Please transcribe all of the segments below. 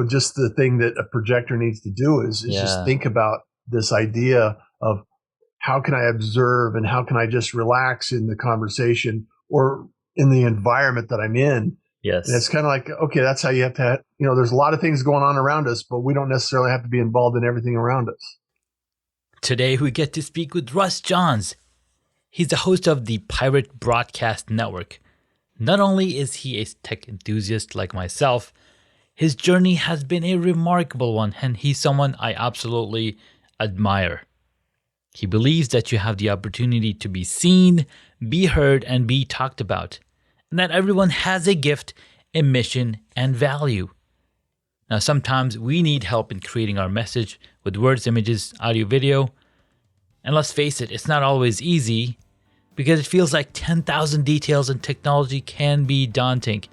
just the thing that a projector needs to do is just think about this idea of how can I observe and how can I just relax in the conversation or in the environment that I'm in. Yes. And it's kind of like, okay, that's how you have to, there's a lot of things going on around us, but we don't necessarily have to be involved in everything around us. Today, we get to speak with Russ Johns. He's the host of the Pirate Broadcast Network. Not only is he a tech enthusiast like myself, his journey has been a remarkable one, and he's someone I absolutely admire. He believes that you have the opportunity to be seen, be heard, and be talked about, and that everyone has a gift, a mission, and value. Now, sometimes we need help in creating our message with words, images, audio, video, and let's face it, it's not always easy because it feels like 10,000 details in technology can be daunting.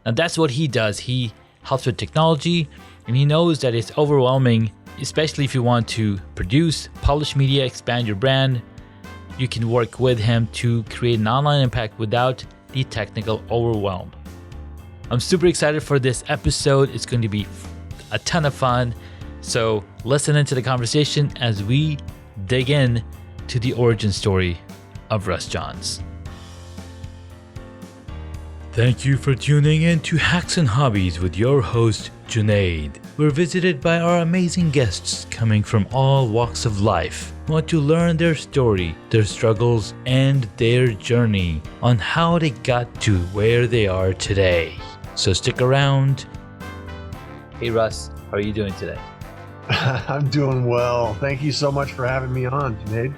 Now, that's what he does. He helps with technology, and he knows that it's overwhelming, especially if you want to produce, publish media, expand your brand. You can work with him to create an online impact without the technical overwhelm. I'm super excited for this episode. It's going to be a ton of fun. So listen into the conversation as we dig in to the origin story of Russ Johns. Thank you for tuning in to Hacks and Hobbies with your host, Junaid. We're visited by our amazing guests coming from all walks of life who want to learn their story, their struggles, and their journey on how they got to where they are today. So stick around. Hey Russ, how are you doing today? I'm doing well. Thank you so much for having me on, Junaid.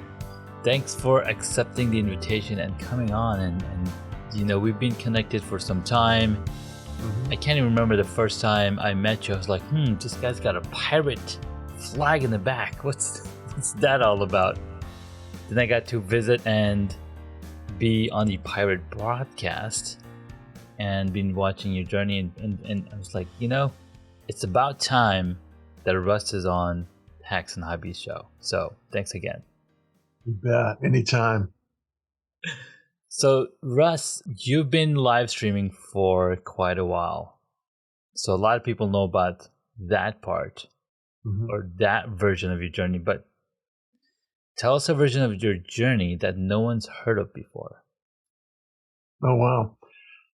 Thanks for accepting the invitation and coming on. And we've been connected for some time. Mm-hmm. I can't even remember the first time I met you. I was like, this guy's got a pirate flag in the back. What's that all about? Then I got to visit and be on the Pirate Broadcast and been watching your journey. And I was like, it's about time that Russ is on Hacks and Hobbies show. So thanks again. You bet. Anytime. So, Russ, you've been live streaming for quite a while. So a lot of people know about that part or that version of your journey. But tell us a version of your journey that no one's heard of before. Oh, wow.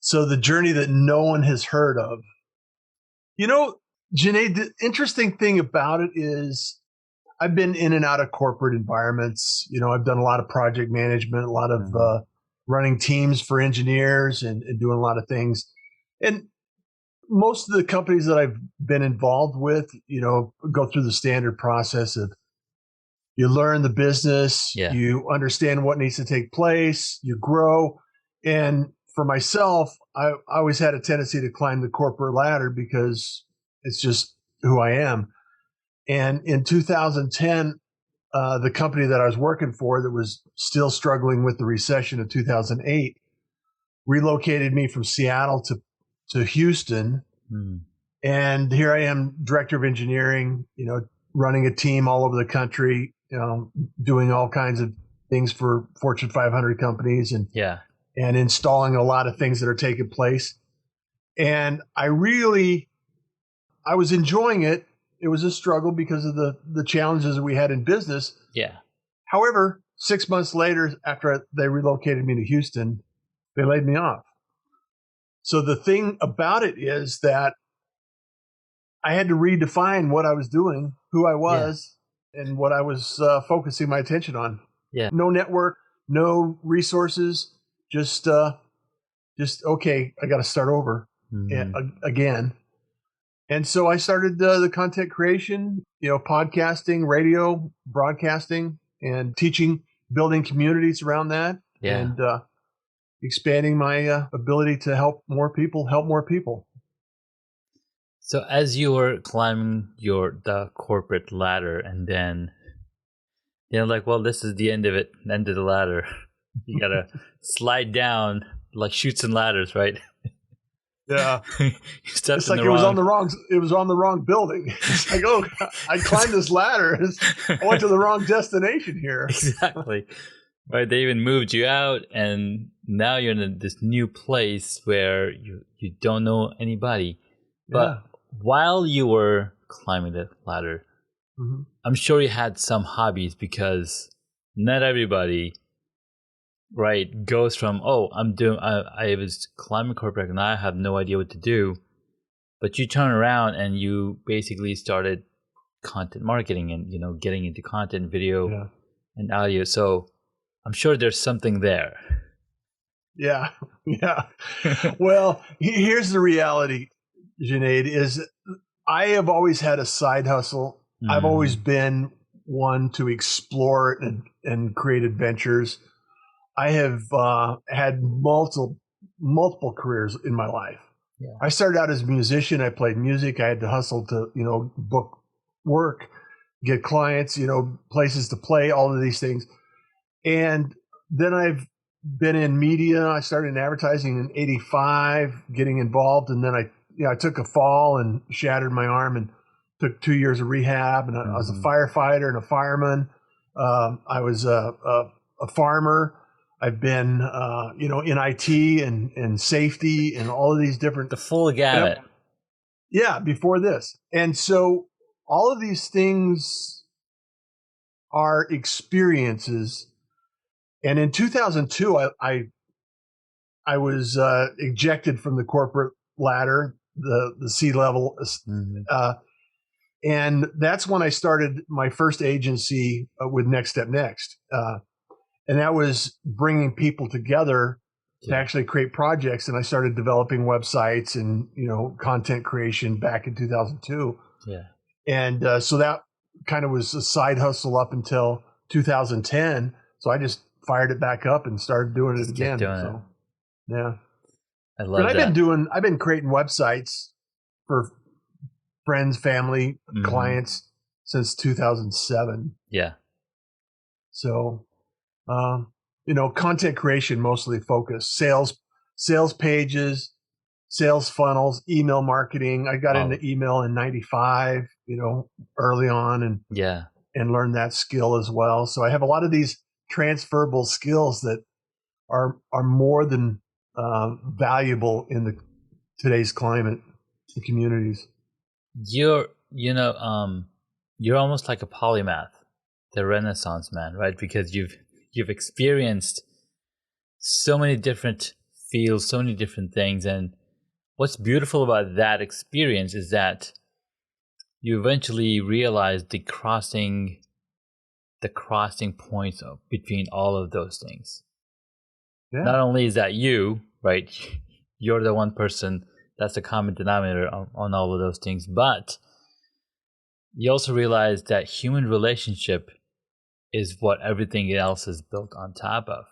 So the journey that no one has heard of. Junaid, the interesting thing about it is I've been in and out of corporate environments. I've done a lot of project management, a lot of running teams for engineers and doing a lot of things. And most of the companies that I've been involved with, go through the standard process of you learn the business, you understand what needs to take place, you grow. And for myself, I always had a tendency to climb the corporate ladder because it's just who I am. And in 2010, the company that I was working for that was still struggling with the recession of 2008 relocated me from Seattle to Houston. And here I am, director of engineering, running a team all over the country, doing all kinds of things for Fortune 500 companies and installing a lot of things that are taking place. And I was enjoying it. It was a struggle because of the challenges that we had in business. Yeah. However, 6 months later, after they relocated me to Houston, they laid me off. So the thing about it is that I had to redefine what I was doing, who I was, and what I was focusing my attention on. Yeah. No network, no resources, just okay, I got to start over again. And so I started the content creation, podcasting, radio, broadcasting, and teaching, building communities around that, and expanding my ability to help more people. So as you were climbing the corporate ladder, and then like, well, this is the end of it, end of the ladder. You gotta slide down like Chutes and Ladders, right? Yeah, it's like it was on the wrong building. It's like, oh, I climbed this ladder. I went to the wrong destination here. Exactly. Right. They even moved you out, and now you're in this new place where you don't know anybody. But while you were climbing the ladder, I'm sure you had some hobbies, because not everybody, right, goes from, oh, I was climbing corporate and I have no idea what to do. But you turn around and you basically started content marketing and, getting into content, video and audio. So I'm sure there's something there. Yeah. Yeah. Well, here's the reality, Junaid, is I have always had a side hustle. I've always been one to explore and create adventures. I have had multiple careers in my life. Yeah. I started out as a musician. I played music. I had to hustle to, book work, get clients, places to play, all of these things. And then I've been in media. I started in advertising in '85, getting involved. And then I took a fall and shattered my arm and took 2 years of rehab. And I was a firefighter and a fireman. I was a farmer. I've been, in IT and safety and all of these different. The full gamut. Yeah, before this. And so all of these things are experiences. And in 2002, I was ejected from the corporate ladder, the C-level. And that's when I started my first agency with Next Step Next. And that was bringing people together to actually create projects. And I started developing websites and, content creation back in 2002. Yeah. And so that kind of was a side hustle up until 2010. So I just fired it back up and started doing it again. So, yeah. I love that. I've been creating websites for friends, family, clients since 2007. Yeah. So, content creation mostly focused, sales pages, sales funnels, email marketing. I got into email in '95, early on and learned that skill as well. So I have a lot of these transferable skills that are more than valuable in today's climate and communities. You're almost like a polymath, the Renaissance man, right? Because you've experienced so many different fields, so many different things. And what's beautiful about that experience is that you eventually realize the crossing points between all of those things. Yeah. Not only is that you, right? You're the one person that's the common denominator on all of those things, but you also realize that human relationship is what everything else is built on top of.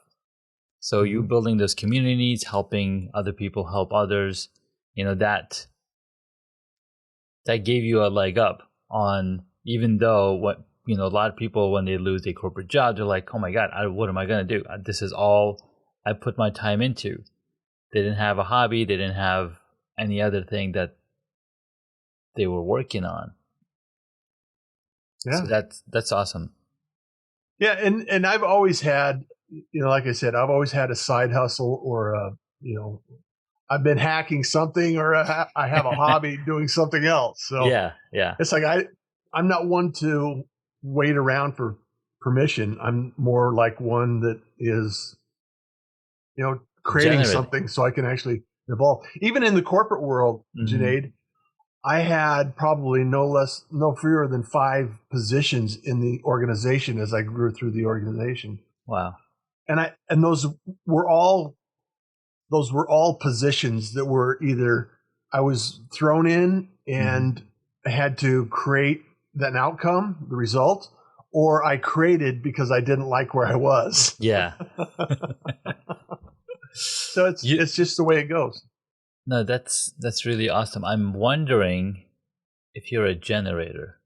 So you building those communities, helping other people help others, that gave you a leg up on, even though a lot of people, when they lose a corporate job, they're like, oh my God, what am I going to do? This is all I put my time into. They didn't have a hobby. They didn't have any other thing that they were working on. Yeah. So that's awesome. Yeah. And I've always had, like I said, I've always had a side hustle or I've been hacking something or I have a hobby doing something else. So yeah. It's like, I'm not one to wait around for permission. I'm more like one that is, creating something so I can actually evolve. Even in the corporate world, Junaid, I had probably no fewer than 5 positions in the organization as I grew through the organization. Wow. And those were all positions that were either I was thrown in and I had to create an outcome, the result, or I created because I didn't like where I was. Yeah. So it's just the way it goes. No, that's really awesome. I'm wondering if you're a generator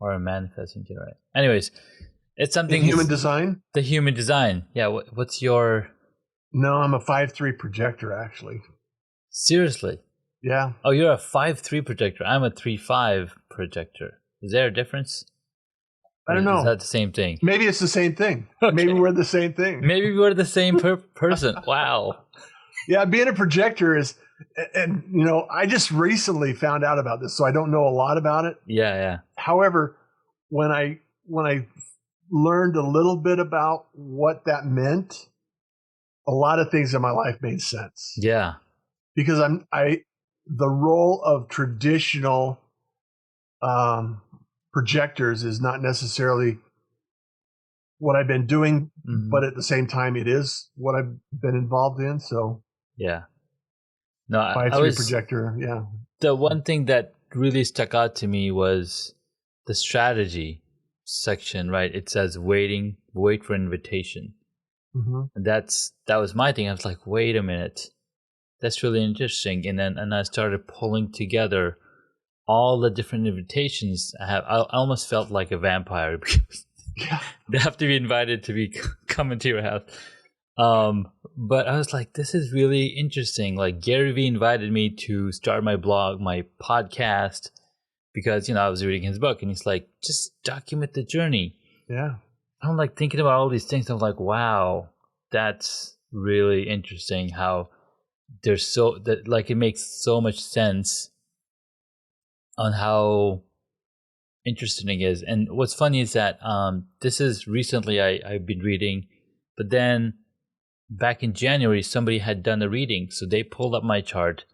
or a manifesting generator. Anyways, it's something. Human design? The human design. Yeah. What's your? No, I'm a 5/3 projector, actually. Seriously? Yeah. Oh, you're a 5/3 projector. I'm a 3/5 projector. Is there a difference? I don't know. Is that the same thing? Maybe it's the same thing. Okay. Maybe we're the same thing. Maybe we're the same person. Wow. Yeah, being a projector is And I just recently found out about this, so I don't know a lot about it. Yeah. However, when I learned a little bit about what that meant, a lot of things in my life made sense. Yeah. Because the role of traditional projectors is not necessarily what I've been doing, but at the same time, it is what I've been involved in. So yeah. No, I was projector. Yeah. The one thing that really stuck out to me was the strategy section, right? It says wait for invitation. And that was my thing. I was like, wait a minute, that's really interesting. And I started pulling together all the different invitations I have. I almost felt like a vampire because they have to be invited to come into your house. But I was like, this is really interesting. Like Gary Vee invited me to start my blog, my podcast, because, I was reading his book and he's like, just document the journey. Yeah. I'm like thinking about all these things. I'm like, wow, that's really interesting how it makes so much sense on how interesting it is. And what's funny is that this is recently I've been reading, but then back in January, somebody had done a reading. So they pulled up my chart.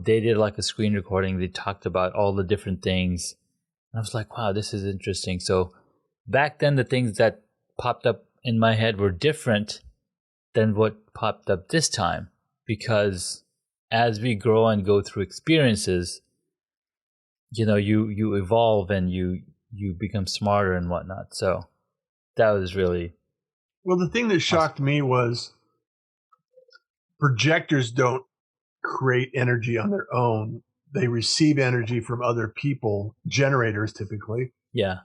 They did like a screen recording. They talked about all the different things. And I was like, wow, this is interesting. So back then, the things that popped up in my head were different than what popped up this time. Because as we grow and go through experiences, you evolve and you become smarter and whatnot. So that was really... Well, the thing that shocked me was projectors don't create energy on their own. They receive energy from other people, generators typically. Yeah.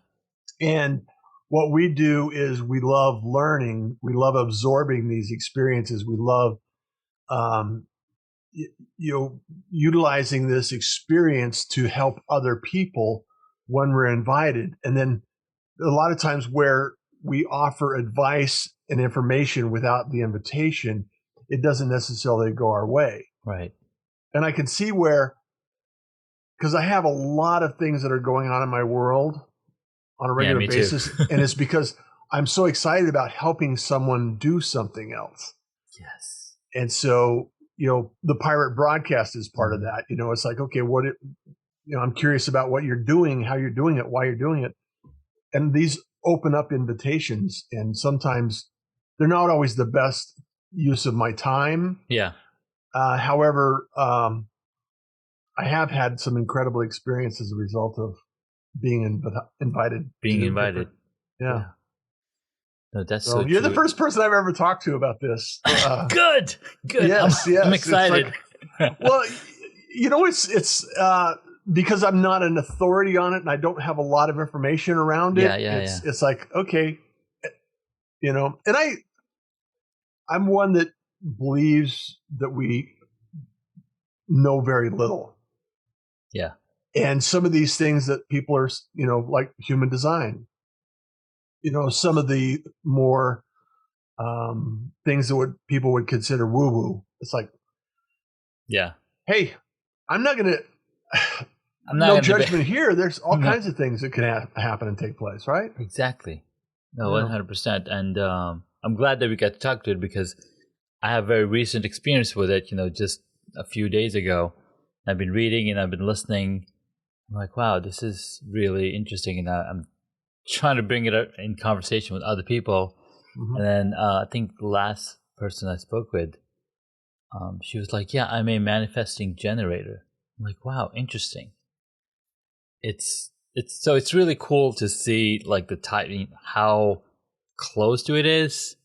And what we do is we love learning. We love absorbing these experiences. We love utilizing this experience to help other people when we're invited. And then a lot of times where we offer advice and information without the invitation, it doesn't necessarily go our way. Right. And I can see where, because I have a lot of things that are going on in my world on a regular basis. And it's because I'm so excited about helping someone do something else. Yes. And so, the pirate broadcast is part of that. It's like, okay, I'm curious about what you're doing, how you're doing it, why you're doing it. And these open up invitations. And sometimes they're not always the best use of my time. Yeah. However, I have had some incredible experience as a result of being invited. Yeah. No, that's so you're true. the first person I've ever talked to about this. Good. Yes, I'm excited. Well, it's because I'm not an authority on it and I don't have a lot of information around it. It's like, okay, and I'm one that believes that we know very little. Yeah. And some of these things that people are, like human design, some of the more things that people would consider woo-woo. It's like, yeah, hey, no judgment here. There's all kinds of things that can happen and take place, right? Exactly. No, 100%. And I'm glad that we got to talk to it because I have very recent experience with it, just a few days ago. I've been reading and I've been listening. I'm like, wow, this is really interesting. And I'm trying to bring it up in conversation with other people. And then I think the last person I spoke with, she was like, yeah, I'm a manifesting generator. I'm like, wow, interesting. It's really cool to see like the timing, how close to it is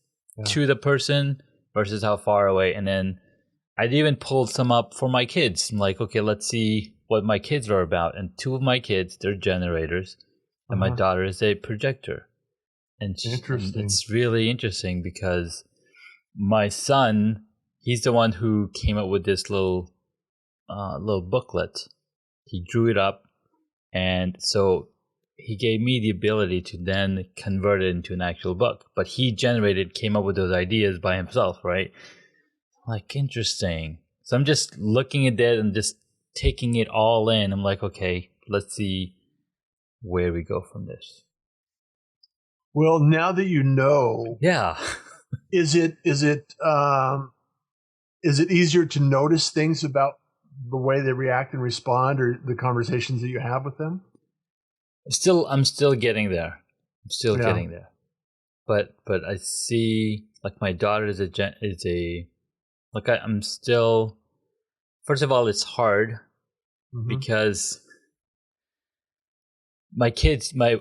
to the person versus how far away. And then I'd even pulled some up for my kids. I'm like, okay, let's see what my kids are about. And two of my kids, they're generators, and my daughter is a projector. And it's really interesting because my son, he's the one who came up with this little booklet. He drew it up, and so he gave me the ability to then convert it into an actual book. But he came up with those ideas by himself, right? Like, interesting. So I'm just looking at that and just taking it all in. I'm like, okay, let's see where we go from this. Well, now that you know, Yeah. is it easier to notice things about the way they react and respond, or the conversations that you have with them? I'm still getting there. I'm still getting there. But I see, like, my daughter I'm still, first of all, it's hard because my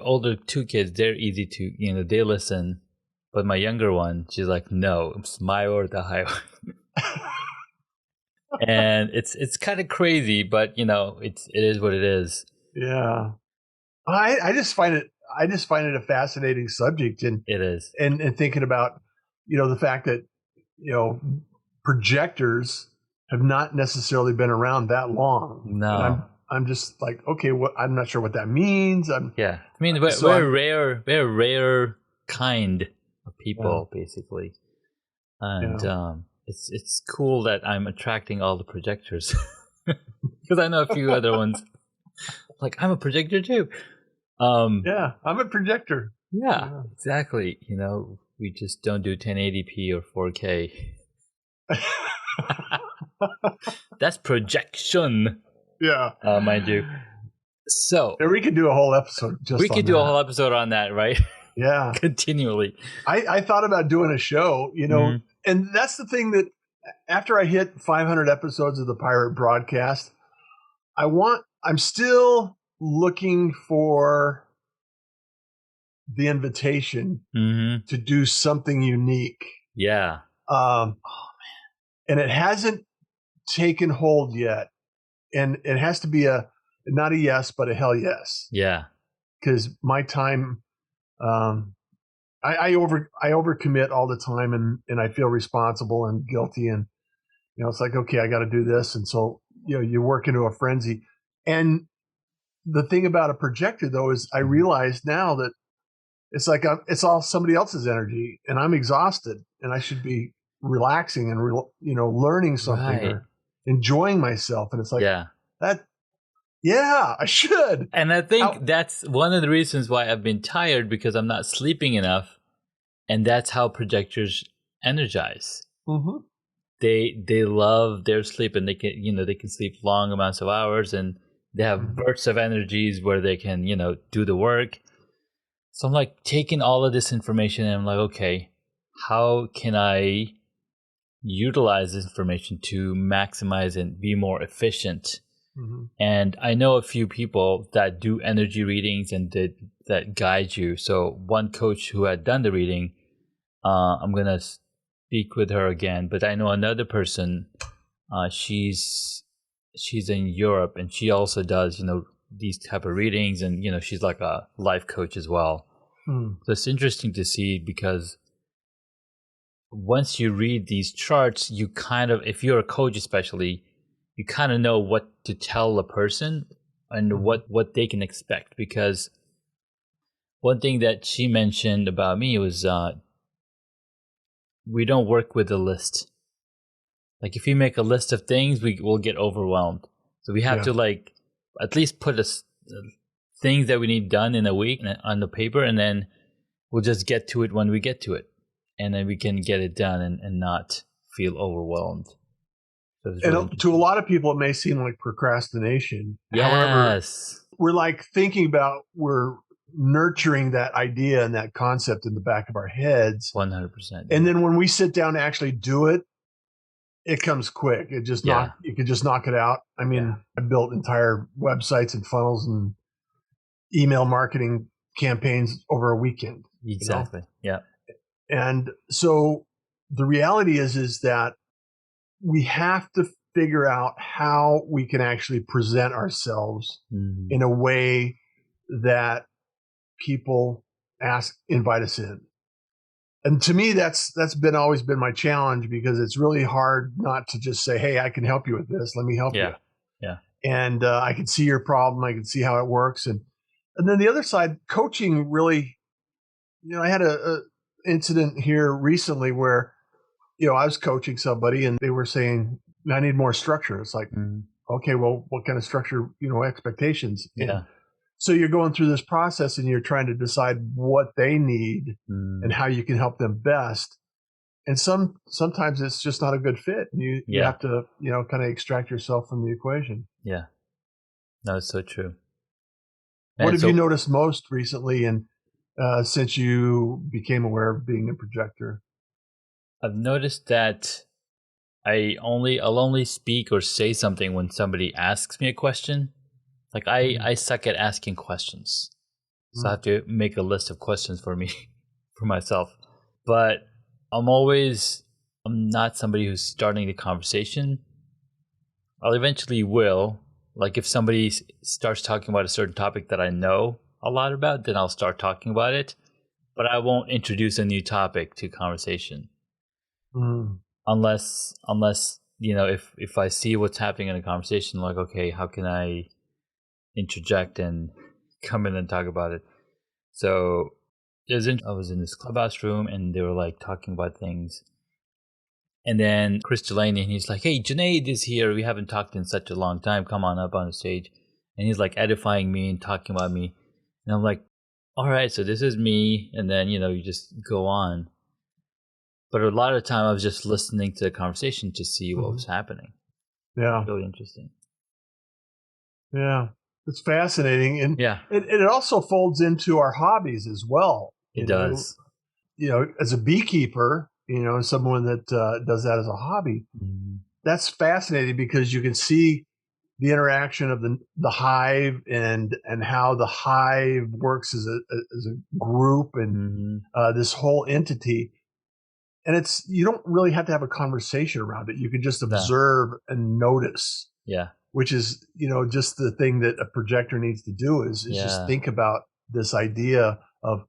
older two kids, they're easy to, they listen. But my younger one, she's like, no, it's my or the highway. And it's kind of crazy, but it is what it is. Yeah. I just find it a fascinating subject, and it is, and thinking about the fact that projectors have not necessarily been around that long. No, and I'm just like, okay, I'm not sure what that means. I mean, we're a rare kind of people, basically, and it's cool that I'm attracting all the projectors because I know a few other ones. Like, I'm a projector too. I'm a projector. Yeah, exactly. We just don't do 1080p or 4K. That's projection. Yeah. Mind you. So we could do a whole episode a whole episode on that, right? Yeah. Continually. I thought about doing a show, and that's the thing, that after I hit 500 episodes of the Pirate Broadcast, I'm still looking for the invitation to do something unique. Yeah. Oh man. And it hasn't taken hold yet. And it has to be not a yes, but a hell yes. Yeah. Because my time, I overcommit all the time, and I feel responsible and guilty, and it's like, okay, I got to do this, and so you work into a frenzy. And the thing about a projector, though, is I realize now that it's like it's all somebody else's energy, and I'm exhausted, and I should be relaxing and learning something or enjoying myself. And it's like I should. And I think that's one of the reasons why I've been tired, because I'm not sleeping enough, and that's how projectors energize. Mm-hmm. They love their sleep, and they can sleep long amounts of hours, and they have bursts of energies where they can do the work. So I'm like taking all of this information, and I'm like, okay, how can I utilize this information to maximize and be more efficient? And I know a few people that do energy readings and that guide you. So one coach who had done the reading, I'm gonna speak with her again. But I know another person. She's in Europe, and she also does these type of readings, and she's like a life coach as well. So it's interesting to see, because once you read these charts, you kind of, if you're a coach especially, you kind of know what to tell a person and what they can expect. Because one thing that she mentioned about me was we don't work with a list. Like, if you make a list of things, we will get overwhelmed. So we have to at least put things that we need done in a week on the paper, and then we'll just get to it when we get to it, and then we can get it done and not feel overwhelmed. So and to a lot of people, it may seem like procrastination. Yes. However, we're nurturing that idea and that concept in the back of our heads. 100%. And then when we sit down to actually do it, it comes quick. You can just knock it out. I mean, I built entire websites and funnels and email marketing campaigns over a weekend. Exactly. Yeah. And so the reality is that we have to figure out how we can actually present ourselves in a way that people invite us in. And to me, that's always been my challenge, because it's really hard not to just say, hey, I can help you with this. Let me help you. Yeah. And I can see your problem. I can see how it works. And then the other side, coaching really, I had a incident here recently where, I was coaching somebody, and they were saying, I need more structure. It's like, Mm. okay, well, what kind of structure, expectations? And Yeah. so you're going through this process and you're trying to decide what they need and Mm. how you can help them best. And sometimes it's just not a good fit. And you Yeah. have to, kind of extract yourself from the equation. Yeah. No, it's so true. What And have you so noticed most recently and since you became aware of being a projector? I've noticed that I'll only speak or say something when somebody asks me a question. Like I suck at asking questions. So I have to make a list of questions for me, for myself. But I'm not somebody who's starting the conversation. I'll eventually will. Like if somebody starts talking about a certain topic that I know a lot about, then I'll start talking about it. But I won't introduce a new topic to conversation unless if I see what's happening in a conversation, like okay, how can I interject and come in and talk about it? So I was in this clubhouse room and they were like talking about things. And then Chris Delaney, and he's like, hey, Junaid is here. We haven't talked in such a long time. Come on up on the stage. And he's like edifying me and talking about me. And I'm like, all right, so this is me. And then, you just go on. But a lot of the time I was just listening to the conversation to see what was happening. Yeah. It's really interesting. Yeah. It's fascinating. And Yeah, it also folds into our hobbies as well. it does. As a beekeeper, someone that does that as a hobby, that's fascinating because you can see the interaction of the hive and how the hive works as a group and this whole entity. And you don't really have to have a conversation around it. You can just observe and notice. Yeah. Which is, just the thing that a projector needs to do is just think about this idea of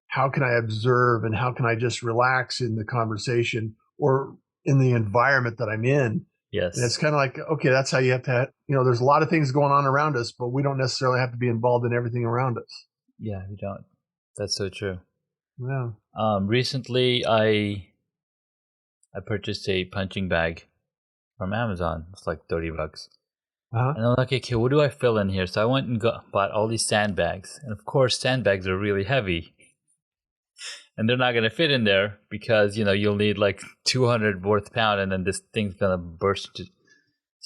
how can I observe and how can I just relax in the conversation or in the environment that I'm in. Yes. And it's kind of like, okay, that's how you have to, there's a lot of things going on around us, but we don't necessarily have to be involved in everything around us. Yeah, we don't. That's so true. Yeah. Recently I purchased a punching bag from Amazon. It's like $30. And I'm like, okay, what do I fill in here? So I went and bought all these sandbags. And of course, sandbags are really heavy. And they're not going to fit in there because, you'll need like 200 worth pound and then this thing's going to burst. So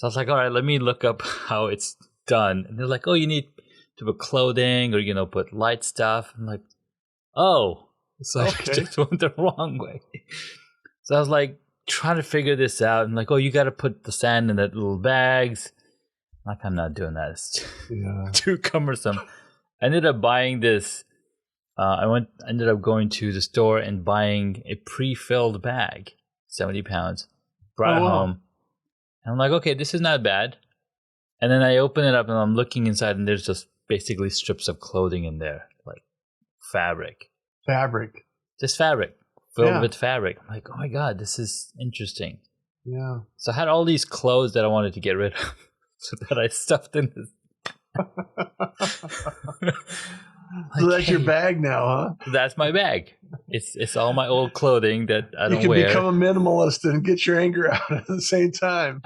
I was like, all right, let me look up how it's done. And they're like, oh, you need to put clothing or, put light stuff. I'm like, oh. So I just went the wrong way. So I was like trying to figure this out. And like, oh, you got to put the sand in that little bags. Like, I'm not doing that. It's too cumbersome. I ended up buying this. Ended up going to the store and buying a pre-filled bag, 70 pounds, brought it home. And I'm like, okay, this is not bad. And then I open it up and I'm looking inside and there's just basically strips of clothing in there, like fabric. Just fabric, filled with fabric. I'm like, oh my God, this is interesting. Yeah. So I had all these clothes that I wanted to get rid of. So that I stuffed in this. So that's your bag now, huh? That's my bag. It's all my old clothing that I don't wear. You can become a minimalist and get your anger out at the same time.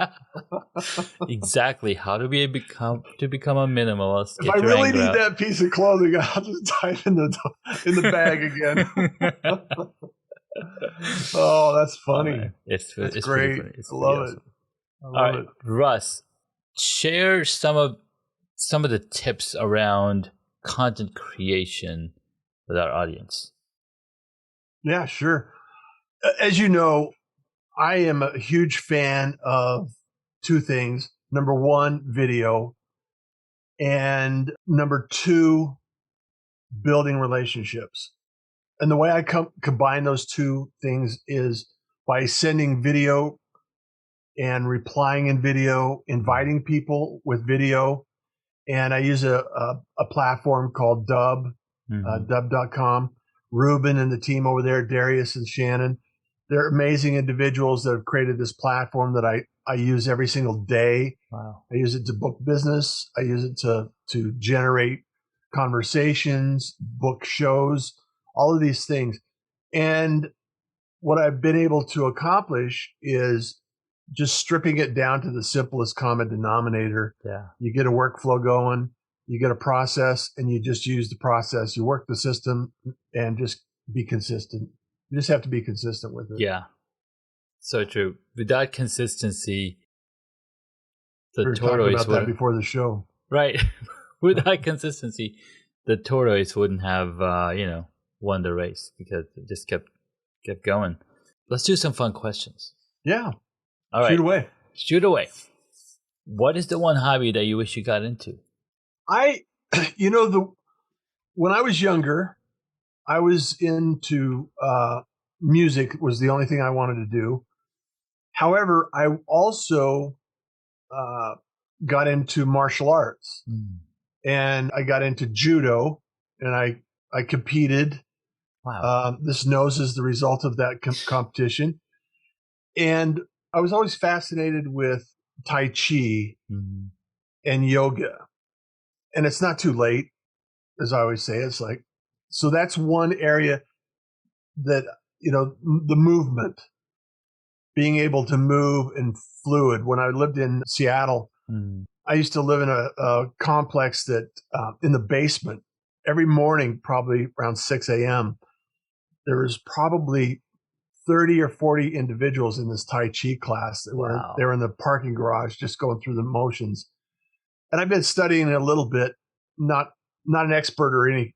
Exactly. How to become a minimalist? If I really need that piece of clothing, I'll just dive in the bag again. Oh, that's funny. It's great. It's I love it. All right, Russ, share some of the tips around content creation with our audience. Yeah, sure. As you know, I am a huge fan of two things. Number one, video. And number two, building relationships. And the way I combine those two things is by sending video and replying in video, inviting people with video. And I use a platform called Dub, dub.com. Ruben and the team over there, Darius and Shannon, they're amazing individuals that have created this platform that I use every single day. Wow. I use it to book business. I use it to generate conversations, book shows, all of these things. And what I've been able to accomplish is just stripping it down to the simplest common denominator. Yeah. You get a workflow going, you get a process, and you just use the process. You work the system and just be consistent. You just have to be consistent with it. Yeah. So true. Without consistency, the We were talking tortoise about that would, before the show. right. Without consistency, the tortoise wouldn't have won the race because it just kept going. Let's do some fun questions. Yeah. All right. Shoot away. Shoot away. What is the one hobby that you wish you got into? When I was younger, I was into music was the only thing I wanted to do. However, I also got into martial arts, and I got into judo, and I competed. Wow. This nose is the result of that competition. And I was always fascinated with Tai Chi and yoga. And it's not too late, as I always say. It's like, so that's one area that, the movement, being able to move and fluid. When I lived in Seattle, I used to live in a complex that in the basement. Every morning, probably around 6 a.m., there was probably 30 or 40 individuals in this Tai Chi class that they were in the parking garage just going through the motions. And I've been studying it a little bit, not an expert or any,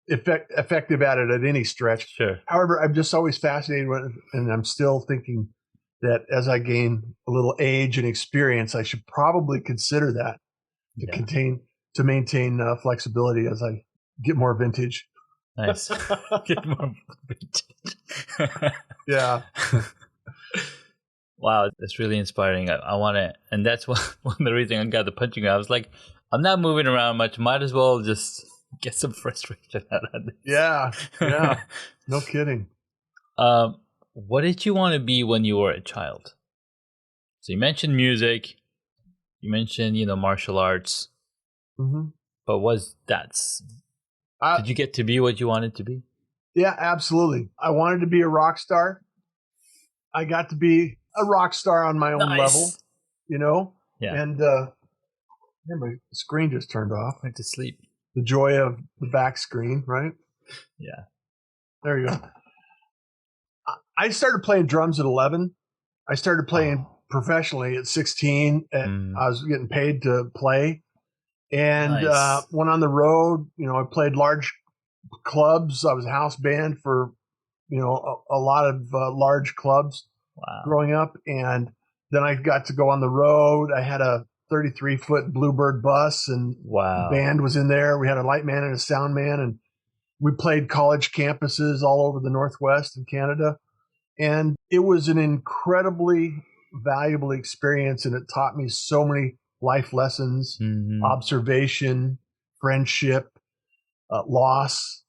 effective at it at any stretch. Sure. However, I'm just always fascinated with it, and I'm still thinking that as I gain a little age and experience, I should probably consider that to maintain flexibility as I get more vintage. Nice. Get more vintage. Yeah. Wow, that's really inspiring. I want to, and that's one of the reasons I got the punching. I was like, I'm not moving around much. Might as well just get some frustration out of this. Yeah. No kidding. What did you want to be when you were a child? So you mentioned music. You mentioned, martial arts. But did you get to be what you wanted to be? Yeah, absolutely. I wanted to be a rock star. I got to be a rock star on my own level, Yeah. And my screen just turned off. Went to sleep. The joy of the back screen, right? Yeah. There you go. I started playing drums at 11. I started playing professionally at 16. I was getting paid to play. And went on the road. I played large clubs. I was a house band for, a lot of large clubs growing up. And then I got to go on the road. I had a 33-foot Bluebird bus, and the band was in there. We had a light man and a sound man, and we played college campuses all over the Northwest and Canada. And it was an incredibly valuable experience, and it taught me so many life lessons, observation, friendship, loss,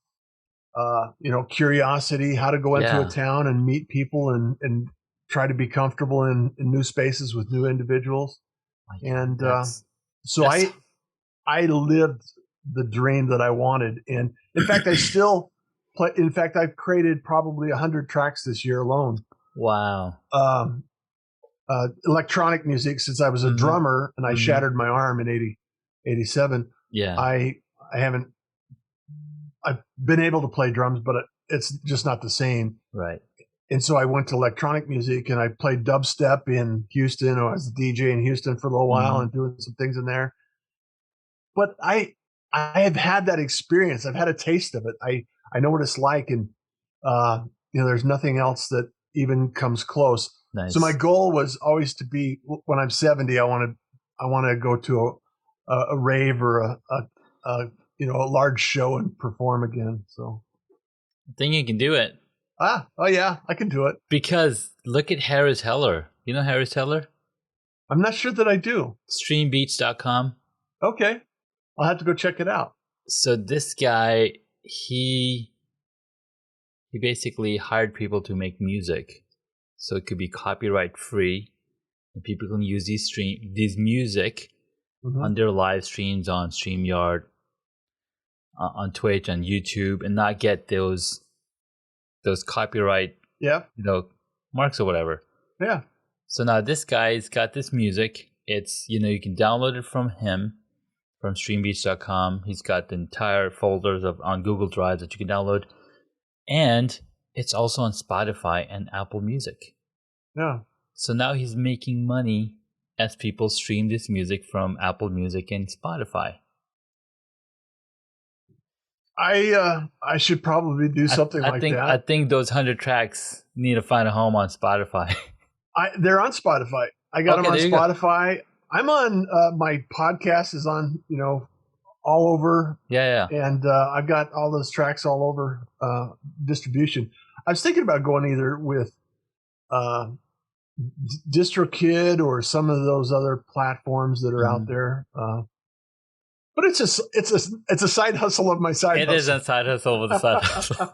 curiosity, how to go into a town and meet people and try to be comfortable in new spaces with new individuals. And so I lived the dream that I wanted. And in fact, I still play. In fact, I've created probably 100 tracks this year alone. Wow. Electronic music, since I was a drummer and I shattered my arm in 87. Yeah. I've been able to play drums, but it's just not the same. Right. And so I went to electronic music, and I played dubstep in Houston. I was a DJ in Houston for a little while and doing some things in there. But I have had that experience. I've had a taste of it. I know what it's like, and there's nothing else that even comes close. Nice. So my goal was always to be, when I'm 70, I want to go to a rave or a large show and perform again. So I think you can do it. Oh yeah, I can do it. Because look at Harris Heller. You know Harris Heller? I'm not sure that I do. Streambeats.com. Okay. I'll have to go check it out. So this guy, he basically hired people to make music. So it could be copyright free, and people can use these music on their live streams on StreamYard, on Twitch, on YouTube, and not get those copyright marks or whatever. Yeah. So now this guy's got this music. It's, you can download it from him, from streambeach.com. He's got the entire folders on Google Drive that you can download. And it's also on Spotify and Apple Music. Yeah. So now he's making money as people stream this music from Apple Music and Spotify. I should probably do something like that. I think those 100 tracks need to find a home on Spotify. They're on Spotify. I got them on Spotify. I'm on my podcast is on, all over. Yeah. And I've got all those tracks all over distribution. I was thinking about going either with DistroKid or some of those other platforms that are out there. But it's a side hustle of my side hustle. It is a side hustle with a side hustle.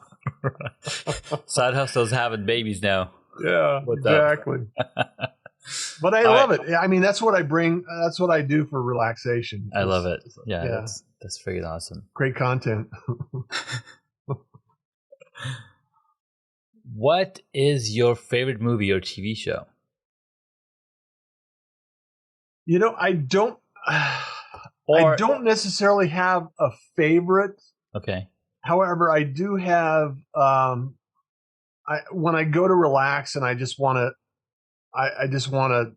Side hustles having babies now. Yeah, exactly. But I love it. I mean, that's what I bring. That's what I do for relaxation. I love it. Yeah. That's freaking awesome. Great content. What is your favorite movie or TV show? I don't necessarily have a favorite. Okay. However, I do have. When I go to relax and I just want to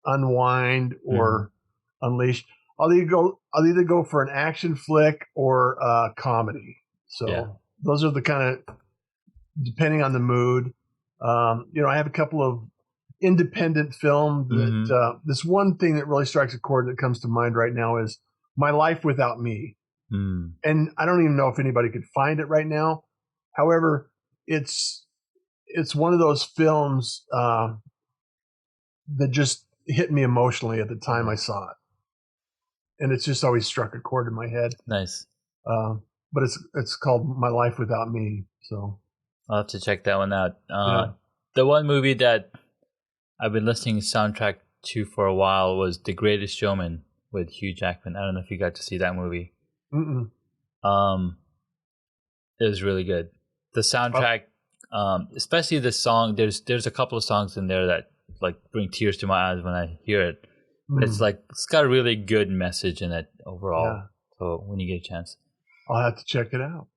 unwind or unleash. I'll either go for an action flick or a comedy. So those are the kind of, depending on the mood. I have a couple of independent films that this one thing that really strikes a chord that comes to mind right now is My Life Without Me. And I don't even know if anybody could find it right now. However, it's one of those films that just hit me emotionally at the time I saw it. And it's just always struck a chord in my head. Nice. But it's called My Life Without Me. So I'll have to check that one out. The one movie that I've been listening to soundtrack to for a while was The Greatest Showman with Hugh Jackman. I don't know if you got to see that movie. It was really good. The soundtrack, especially the song. There's a couple of songs in there that like bring tears to my eyes when I hear it. It's got a really good message in it overall. Yeah. So when you get a chance, I'll have to check it out.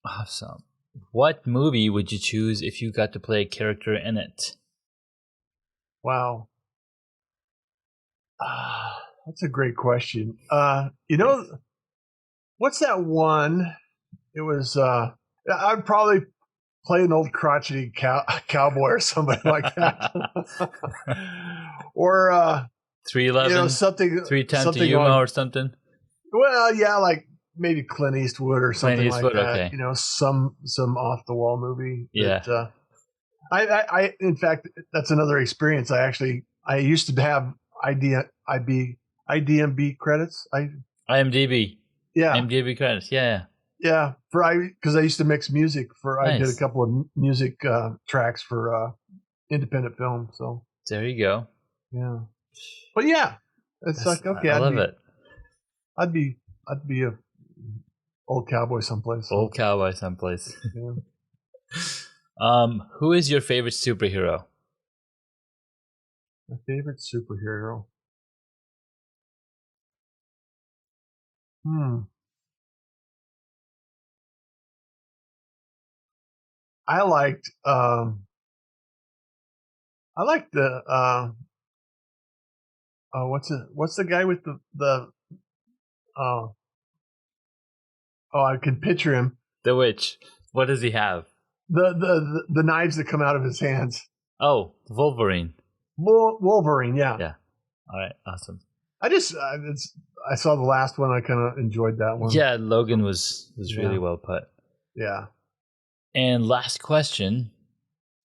Awesome. What movie would you choose if you got to play a character in it? Wow. That's a great question. What's that one? It was, I'd probably play an old crotchety cowboy or somebody like that. Or, 311? something. 310 to Yuma or something? Well, yeah, like maybe Clint Eastwood or something like that. Okay. Some off the wall movie. Yeah. That, I in fact, that's another experience. I used to have IMDb credits. IMDb. Yeah. IMDb credits. Yeah. Yeah. Because I used to mix music Nice. I did a couple of music tracks for independent film. So there you go. Yeah. But yeah, it's like, okay. I love it. I'd be a old cowboy someplace. Old cowboy someplace. Yeah. Who is your favorite superhero? My favorite superhero. I liked the what's the guy with the I can picture him. The Witch. What does he have? The knives that come out of his hands. Oh, Wolverine. Wolverine, yeah. Yeah. All right, awesome. I saw the last one. I kind of enjoyed that one. Yeah, Logan was really well put. Yeah. And last question.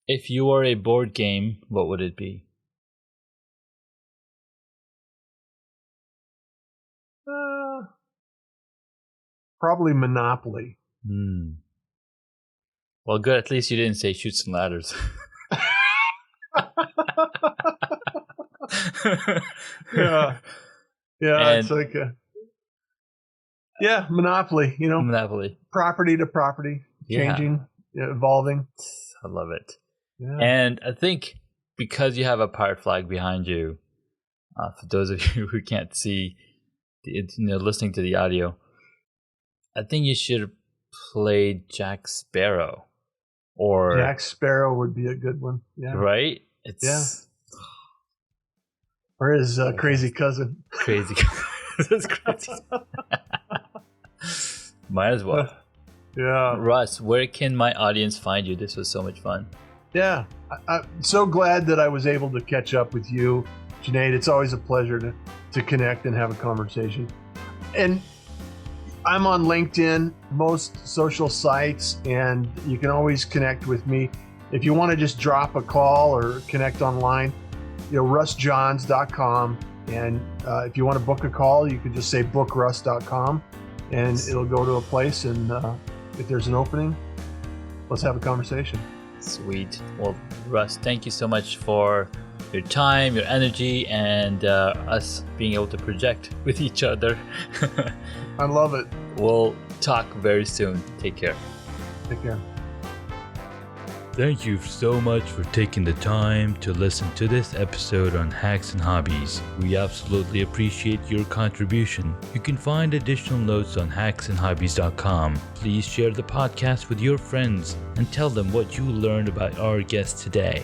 If you were a board game, what would it be? Probably Monopoly. Well, good. At least you didn't say Chutes and Ladders. Yeah. It's like Monopoly. Monopoly. Property to property, changing, evolving. I love it. Yeah. And I think because you have a pirate flag behind you, for those of you who can't see, listening to the audio, I think you should play Jack Sparrow. Or Jack Sparrow would be a good one. Yeah. Right? Yeah. Or his crazy cousin. Crazy. That's crazy. Might as well. Yeah. Russ, where can my audience find you? This was so much fun. Yeah. I'm so glad that I was able to catch up with you, Junaid. It's always a pleasure to connect and have a conversation. And I'm on LinkedIn, most social sites, and you can always connect with me. If you want to just drop a call or connect online, russjohns.com. And if you want to book a call, you can just say bookruss.com, and it'll go to a place. And if there's an opening, let's have a conversation. Sweet. Well, Russ, thank you so much for your time, your energy, and us being able to project with each other. I love it. We'll talk very soon. Take care. Take care. Thank you so much for taking the time to listen to this episode on Hacks and Hobbies. We absolutely appreciate your contribution. You can find additional notes on hacksandhobbies.com. Please share the podcast with your friends and tell them what you learned about our guest today.